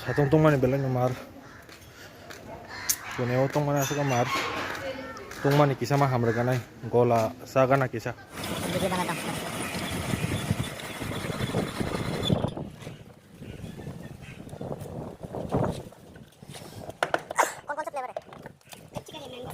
Hatong tong mani belang mar. Kuneo tong mana asa mar. Tong mani kisa mah hamra ganai. Gola saga na kisa. Video banget. कौन-कौन सा flavour है? Chicken या mango?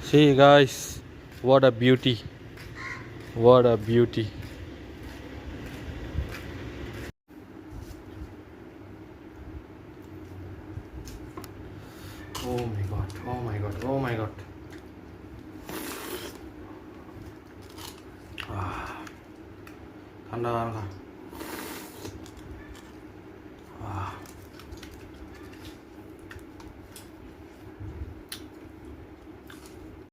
See guys, what a beauty. What a beauty. Oh my god, oh my god, oh my god. Ah, ঠান্ডা